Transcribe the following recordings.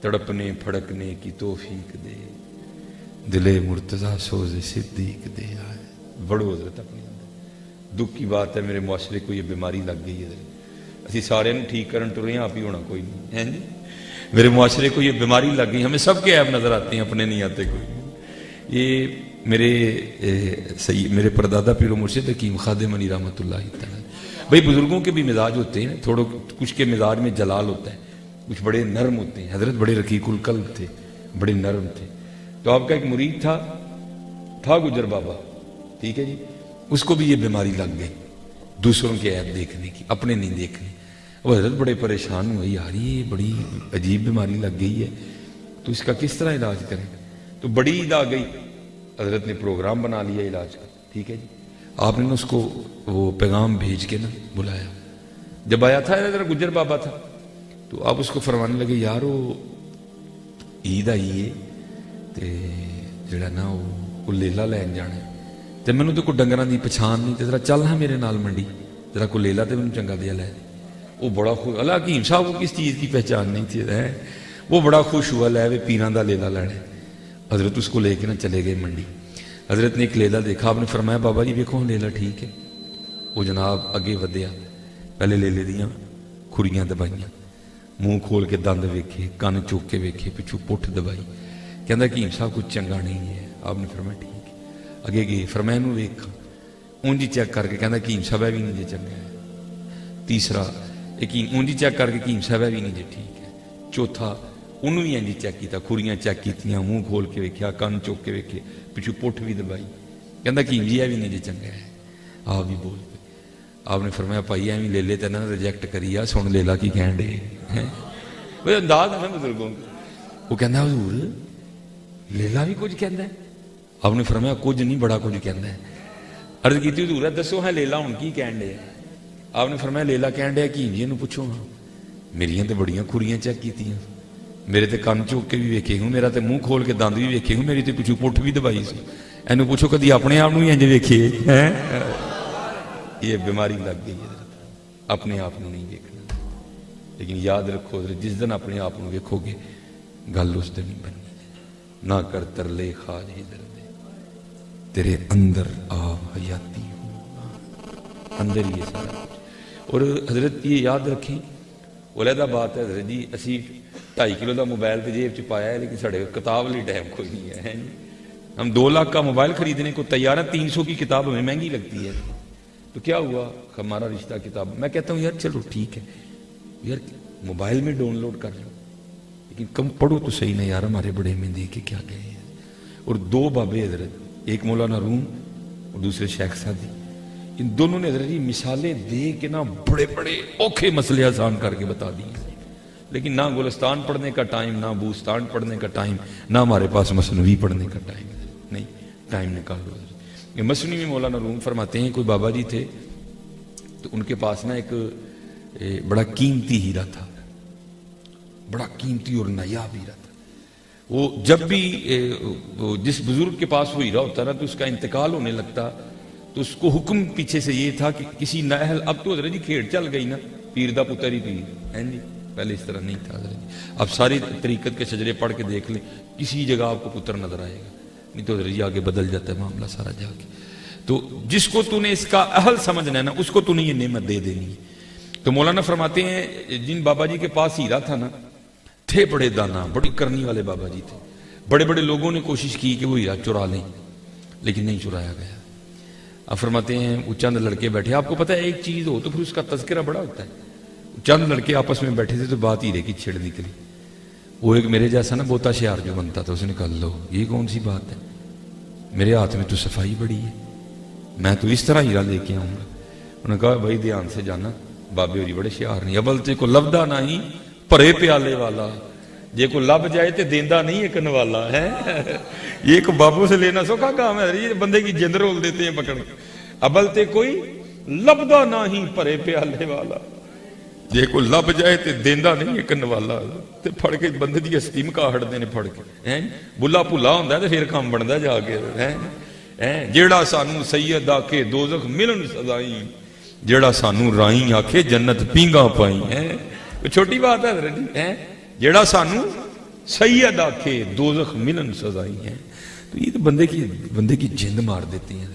تڑپنے پھڑکنے کی توفیق دے، دلے مرتضیٰ سوز صدیق دے آئے. بڑو حضرت اپنے اندر دکھ کی بات ہے، میرے معاشرے کو یہ بیماری لگ گئی ہے. اسی سارے ٹھیک کرن ٹر رہے ہیں، آپ ہی ہونا کوئی نہیں ہے جی. میرے معاشرے کو یہ بیماری لگ گئی، ہمیں سب کے عیب نظر آتے ہیں، اپنے نہیں آتے کوئی. یہ میرے پردادا پیر و مرشد حکیم خادم علی رحمۃ اللہ تعالی. بھائی بزرگوں کے بھی مزاج ہوتے ہیں، تھوڑے کچھ کے مزاج میں جلال ہوتا ہے، کچھ بڑے نرم ہوتے ہیں. حضرت بڑے رقیق القلب تھے، بڑے نرم تھے. تو آپ کا ایک مرید تھا گجر بابا، ٹھیک ہے جی. اس کو بھی یہ بیماری لگ گئی، دوسروں کے عیب دیکھنے کی، اپنے نہیں دیکھنے. وہ حضرت بڑے پریشان ہوئے، یار یہ بڑی عجیب بیماری لگ گئی ہے، تو اس کا کس طرح علاج کریں. تو بڑی عید آ گئی، حضرت نے پروگرام بنا لیا علاج کا، ٹھیک ہے جی. آپ نے اس کو وہ پیغام بھیج کے نا بلایا. جب آیا تھا حضرت گجر بابا تھا، تو آپ اس کو فرمانے لگے، یار وہ عید آئی ہے تے جڑا نا وہ لیلا لین جانا ہے، تے مینوں تے کوئی ڈنگراں دی پچھان نہیں، تے ذرا چل ہاں میرے نال منڈی، ذرا کوئی لیلا تے مینوں چنگا دیا لے. وہ بڑا خوش، اللہ حکیم صاحب کو کس چیز کی پہچان نہیں تھی، وہ بڑا خوش ہوا، لے وے پیراں دا لیلا لینا. حضرت اس کو لے کے نا چلے گئے منڈی. حضرت نے ایک لیلا دیکھا، آپ نے فرمایا بابا جی ویکھو لیلا ٹھیک ہے. وہ جناب اگے ودیا، پہلے لیلے دیاں کھڑیاں دبائیاں، منہ کھول کے دند ویکھے، کان چوک کے ویکھے، پچھو پٹھ دبائی. کہندا حکیم صاحب کچھ چنگا نہیں ہے. آپ نے فرمایا ٹھیک ہے. اگے گئے، فرمایا نو ویکھ، اونجی چیک کر کے کہندا حکیم صاحب بھی نہیں جے چنگا ہے. تیسرا اونجی چیک کر کے حکیم صاحب بھی نہیں جے ٹھیک ہے. چوتھا انہوں بھی انجی چیک کیتا، کھڑیاں چیک کیتیاں، منہ کھول کے ویکھیا، کان چوک کے ویکھے، پچھو پٹھ بھی دبائی. کہندا حکیم جی بھی نہیں جے چنگا ہے. آپ بھی بول پے. آپ نے فرمایا بھائی ایویں لے لے تے نہ ریجیکٹ کری آ، سن لیلا کی کہن دے. وہ انداز ہے نا بزرگوں کا. وہ کہندا حضور لیلا بھی کچھ کہندا ہے. آپ نے فرمایا کچھ نہیں، بڑا کچھ کہندا ہے. عرض کیتی حضور دسو ہاں لیلا ہن کی کہن دے. آپ نے فرمایا لیلا کہن دے حکیم جی نوں پوچھو ہاں، میریاں تے بڑیاں کھڑیاں چیک کیتیاں، میرے تے کان چوک کے بھی ویکھے ہوں، میرا تے منہ کھول کے دند بھی ویکھے ہوں، میری تے پچھو پٹھ بھی دبائی سی. اینو پوچھو کدی اپنے آپ ہی انج ویکھے ہیں. یہ بیماری لگ گئی ہے، اپنے آپ نہیں ویکھنا. لیکن یاد رکھو جس دن اپنے آپ ویکھو گے گل اس دن نہیں بننی. نہ کر ترلے خواج ہی دردے، تیرے اندر آپ حیاتی ہو، اندر ہی ہے سارا کچھ. اور حضرت یہ یاد رکھیں، علیحدہ بات ہے حضرت جی، اسی 2.5 کلو کا موبائل تو جیب چ پایا ہے، لیکن سارے کتاب لی ٹائم کوئی نہیں ہے. ہم 2 لاکھ کا موبائل خریدنے کو تیار ہیں، 300 کی کتاب ہمیں مہنگی لگتی ہے. تو کیا ہوا ہمارا رشتہ کتاب. میں کہتا ہوں یار چلو ٹھیک ہے یار، موبائل میں ڈاؤن لوڈ کر لو، لیکن کم پڑھو تو صحیح. نہیں یار ہمارے بڑے میں دے کے کیا گئے ہیں. اور 2 بابے حضرت، ایک مولانا روم اور دوسرے شیخ سادی، ان دونوں نے حضرت جی مثالیں دے کے نا بڑے بڑے اوکھے مسئلے آسان کر کے بتا دیے. لیکن نہ گلستان پڑھنے کا ٹائم، نہ بوستان پڑھنے کا ٹائم، نہ ہمارے پاس مثنوی پڑھنے کا ٹائم. نہیں ٹائم نکالو. یہ مثنوی میں مولانا روم فرماتے ہیں کوئی بابا جی تھے، تو ان کے پاس نا ایک بڑا قیمتی ہیرا تھا، بڑا قیمتی اور نایاب ہیرا تھا. وہ جب بھی جس بزرگ کے پاس وہ ہیرا ہوتا نا تو اس کا انتقال ہونے لگتا، تو اس کو حکم پیچھے سے یہ تھا کہ کسی نااہل، اب تو حضرت جی کھیڑ چل گئی نا، پیر دا پتر ہی پیر ہے جی، پہلے اس طرح نہیں تھا حضرت جی. اب ساری طریقت کے شجرے پڑھ کے دیکھ لیں، کسی جگہ آپ کو پتر نظر آئے گا. نہیں تو حضرت جی آگے بدل جاتا ہے معاملہ سارا جا کے. تو جس کو تو نے اس کا اہل سمجھنا ہے نا، اس کو تو نے یہ نعمت دے دینی ہے. تو مولانا فرماتے ہیں جن بابا جی کے پاس ہیرا تھا نا، تھے بڑے دانا، بڑی کرنی والے بابا جی تھے. بڑے بڑے لوگوں نے کوشش کی کہ وہ ہیرا چرا لیں، لیکن نہیں چرایا گیا. اب فرماتے ہیں وہ چند لڑکے بیٹھے، آپ کو پتہ ہے ایک چیز ہو تو پھر اس کا تذکرہ بڑا ہوتا ہے. چند لڑکے آپس میں بیٹھے تھے تو بات ہیرے کی چھڑ نکلی. وہ ایک میرے جیسا نا بہتا شیار جو بنتا تھا، اس نے کہا لو یہ کون سی بات ہے، میرے ہاتھ میں تو صفائی بڑی ہے، میں تو اس طرح ہیرا لے کے آؤں گا. انہوں نے کہا بھائی دھیان سے جانا، بابے ہوری بڑے شیار نہیں. ابل تے کو لبدا نہیں پرے پیالے والا، جے کو لب جائے تے دیندا نہیں ایکن والا ہے. یہ ایک بابوں سے لینا سوکھا کام ہے، یہ بندے کی جند رول دیتے ہیں پکڑ کے. ابل تے کوئی لبدا نہیں پرے پیالے والا، جے کو لب جائے تے دیندا نہیں ایکن والا. تے پھڑ کے بندے دی ہستی مکاہڑ دے نے پھڑ کے ہیں بلا بھلا ہوندا ہے تے پھر کام بندا جا کے ہیں جیڑا سانو سید آکھے دوزخ ملن سزائیں، جیڑا سانو رائیں آکھے جنت پینگا پائیں. ہیں چھوٹی بات ہے حضرت جی، ہیں جیڑا سانو سید آکھے دوزخ ملن سزائی ہیں. تو یہ تو بندے کی جند مار دیتے ہیں،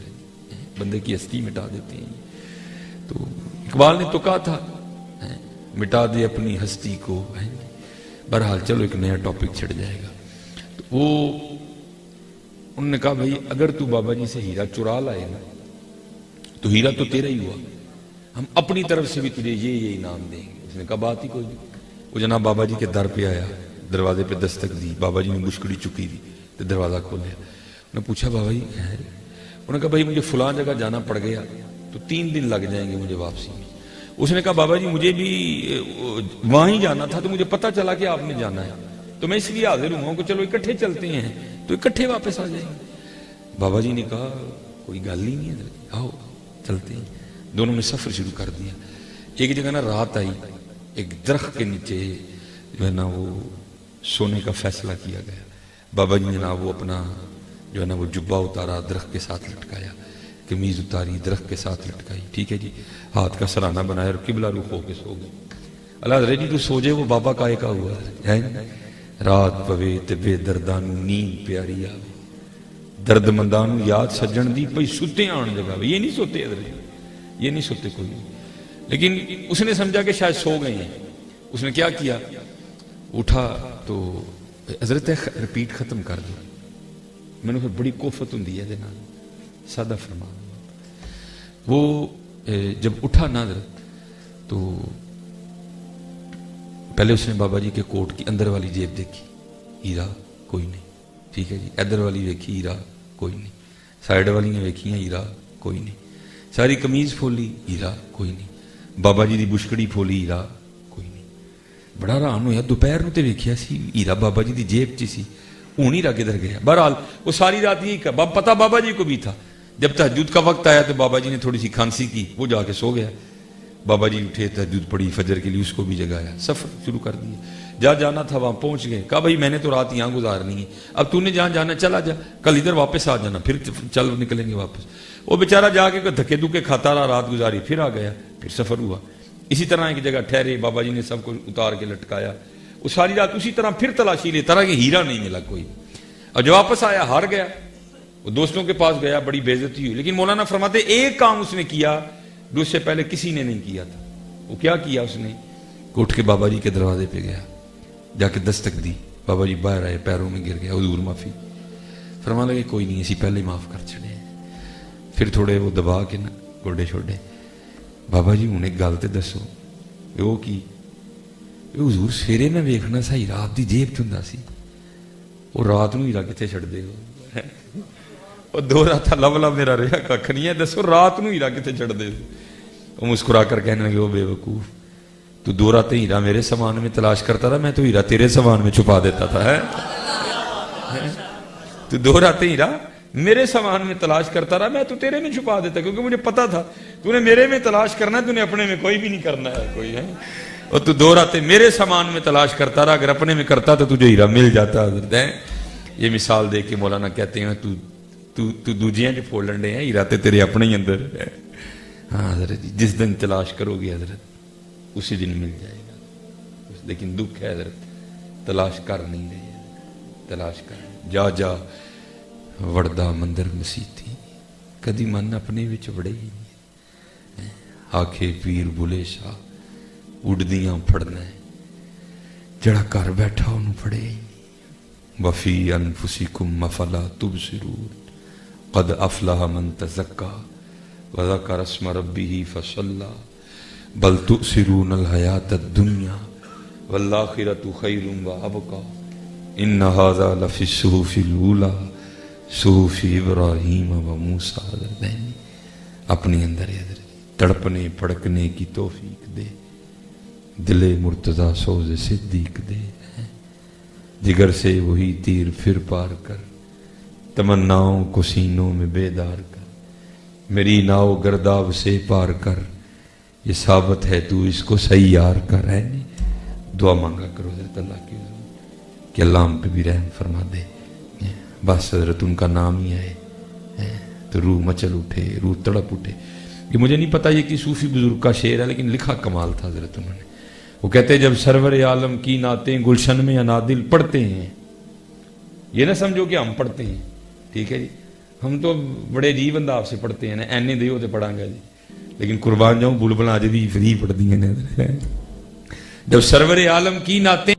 بندے کی ہستی مٹا دیتے ہیں. تو اقبال نے تو کہا تھا مٹا دے اپنی ہستی کو. بہرحال چلو ایک نیا ٹاپک چھڑ جائے گا. تو وہ انہوں نے کہا بھائی اگر تو بابا جی سے ہیرا چرا لائے نا تو ہیرا تو تیرا ہی ہوا، ہم اپنی طرف سے بھی تجھے یہ انعام دیں گے. اس نے کہا بات ہی کوئی نہیں. وہ جناب بابا جی کے در پہ آیا، دروازے پہ دستک دی. بابا جی نے مشکڑی چکی دی تو دروازہ کھولیا. انہوں نے پوچھا بابا جی ہے؟ انہوں نے کہا بھائی مجھے فلاں جگہ جانا پڑ گیا تو 3 دن لگ جائیں گے مجھے واپسی میں. اس نے کہا بابا جی مجھے بھی وہاں ہی جانا تھا تو مجھے پتا چلا کہ آپ نے جانا ہے تو میں اس لیے حاضر ہوں کہ چلو اکٹھے چلتے ہیں تو اکٹھے واپس آ جائیں گے. بابا جی نے کہا کوئی گل ہی نہیں ہے، آؤ چلتے ہیں. دونوں نے سفر شروع کر دیا. ایک جگہ نا رات آئی، ایک درخت کے نیچے جو ہے نا وہ سونے کا فیصلہ کیا گیا. بابا جی نے نا وہ اپنا جو ہے نا وہ جبہ اتارا، درخت کے ساتھ لٹکایا، قمیض اتاری درخت کے ساتھ لٹکائی. ٹھیک ہے جی، ہاتھ کا سرانہ بنایا اور قبلہ رخ ہو کے سو گئے. اللہ حضرت جی تو سو جائے وہ بابا کا ایک ہوا ہے. رات پوے تے بے دردانو نیند پیاری آوے، درد مندانو یاد سجن دی پئی ستے آن جگہ. یہ نہیں سوتے حضرت، یہ نہیں سوتے کوئی. لیکن اس نے سمجھا کہ شاید سو گئے ہیں. اس نے کیا کیا، اٹھا تو حضرت رپیٹ ختم کر دو. میں نے پھر بڑی کوفت ہوں ہے دینا سادہ فرما. وہ جب اٹھا نا حضرت تو پہلے اس نے بابا جی کے کوٹ کی اندر والی جیب دیکھی، ہیرا کوئی نہیں. ٹھیک ہے جی، ادھر والی دیکھی، ہیرا کوئی نہیں. سائیڈ والی نے دیکھی ہیں، ہیرا کوئی نہیں. ساری قمیض کھولی، ہیرا کوئی نہیں. بابا جی دی بشکڑی کھولی، ہیرا کوئی نہیں. بڑا حیران ہویا. دوپہر تے ویکھیا سی ہیرا بابا جی دی جیب چ سی، ہوں ہیرا کدھر گیا. بہرحال وہ ساری رات یہی پتا بابا جی کو بھی تھا. جب تہجد کا وقت آیا تو بابا جی نے تھوڑی سی کھانسی کی، وہ جا کے سو گیا. بابا جی اٹھے، تہجد پڑھی، فجر کے لیے اس کو بھی جگایا، سفر شروع کر دیا. جانا تھا وہاں پہنچ گئے. کہا بھائی میں نے تو رات یہاں گزارنی ہے، اب تو نے جہاں جانا چلا جا، کل ادھر واپس آ جانا، پھر چل نکلیں گے واپس. وہ بیچارہ جا کے دھکے دھکے کھاتا رہا، رات گزاری، پھر آ گیا، پھر سفر ہوا. اسی طرح ایک جگہ ٹھہرے، بابا جی نے سب کو اتار کے لٹکایا. وہ ساری رات اسی طرح پھر تلاشی لیتا رہا کہ ہیرا نہیں ملا کوئی. اور جو واپس آیا ہار گیا. وہ دوستوں کے پاس گیا، بڑی بے عزتی ہوئی. لیکن مولانا فرماتے ایک کام اس نے کیا جو اس سے پہلے کسی نے نہیں کیا تھا. وہ کیا کیا اس نے؟ اٹھ کے بابا جی کے دروازے پہ گیا، جا کے دستک دی. بابا جی باہر آئے، پیروں میں گر گیا، حضور معافی. فرمانے لگے کوئی نہیں، اسی پہلے ہی معاف کر چھڑے. پھر تھوڑے وہ دبا کے نا گوڈے چھوڑے. بابا جی ہوں ایک گل تے دسو. وہ کی؟ حضور سویرے میں ویکھنا سا ہیرا آپ دی جیب چ ہوندا سی، وہ رات نو ہیرا کتے چھڑ دے ہو؟ وہ 2 رات لب لب میرا رہا کھ نہیں ہے، دسو رات نو ہیرا کتے چھڑ دے. وہ مسکرا کر کہنے لگے وہ بے وقوف، تو 2 راتیں ہیرا میرے سامان میں تلاش کرتا رہا، میں تو ہیرا تیرے سامان میں چھپا دیتا تھا. تو 2 راتیں ہیرا میرے سامان میں تلاش کرتا رہا، میں تو تیرے میں چھپا دیتا، کیونکہ مجھے پتا تھا تو نے میرے میں تلاش کرنا ہے، تو نے اپنے میں کوئی بھی نہیں کرنا ہے کوئی ہے. اور تو 2 راتیں میرے سامان میں تلاش کرتا رہا، اگر اپنے میں کرتا تو تجھے ہیرا مل جاتا. حضرت یہ مثال دے کے مولانا کہتے ہیں تو دوجیاں جو پھول ڈنڈے ہیں، ہیرا تے تیرے اپنے ہی اندر ہے. ہاں حضرت جس دن تلاش کرو گے حضرت اسی دن مل جائے گا. لیکن دکھ ہے حضرت تلاش کر نہیں رہی. تلاش کر جا جا وڑدا مندر مسیتی، کدی من اپنے وچ وڑے ہی نہیں. آکھے پیر بلے شاہ اڑدیاں پھڑنا ہے، جڑا گھر بیٹھا انہوں پھڑے ہی نہیں. وفی انفسکم افلا تبصرون قد افلح من تزکا وذکر اسم ربہ فصلی بل تؤثرون الحیاۃ الدنیا والآخرۃ خیر وابقی ان ھذا لفی الصحف الاولی صحف ابراہیم و موسیٰ. اپنے اندر تڑپنے پڑکنے کی توفیق دے، دل مرتضیٰ سوز صدیق دے. جگر سے وہی تیر پھر پار کر، تمناؤں کو سینوں میں بیدار کر. میری ناؤ گرداب سے پار کر، یہ ثابت ہے تو اس کو سیار کر. ہے نہیں دعا مانگا کرو حضرت اللہ کی کہ اللہ ہم پہ بھی رحم فرما دے. بس حضرت ان کا نام ہی ہے تو روح مچل اٹھے، روح تڑپ اٹھے. یہ مجھے نہیں پتا یہ کہ صوفی بزرگ کا شعر ہے، لیکن لکھا کمال تھا حضرت انہوں نے. وہ کہتے ہیں جب سرور عالم کی نعتیں گلشن میں انادل پڑھتے ہیں، یہ نہ سمجھو کہ ہم پڑھتے ہیں، ٹھیک ہے جی، ہم تو بڑے عجیب انداز سے پڑھتے ہیں نا، اینے دیو تے پڑھاں گا جی، لیکن قربان جاؤں بلبل آج بھی فری پڑھ دی ہیں۔ جب سرور عالم کی نعتیں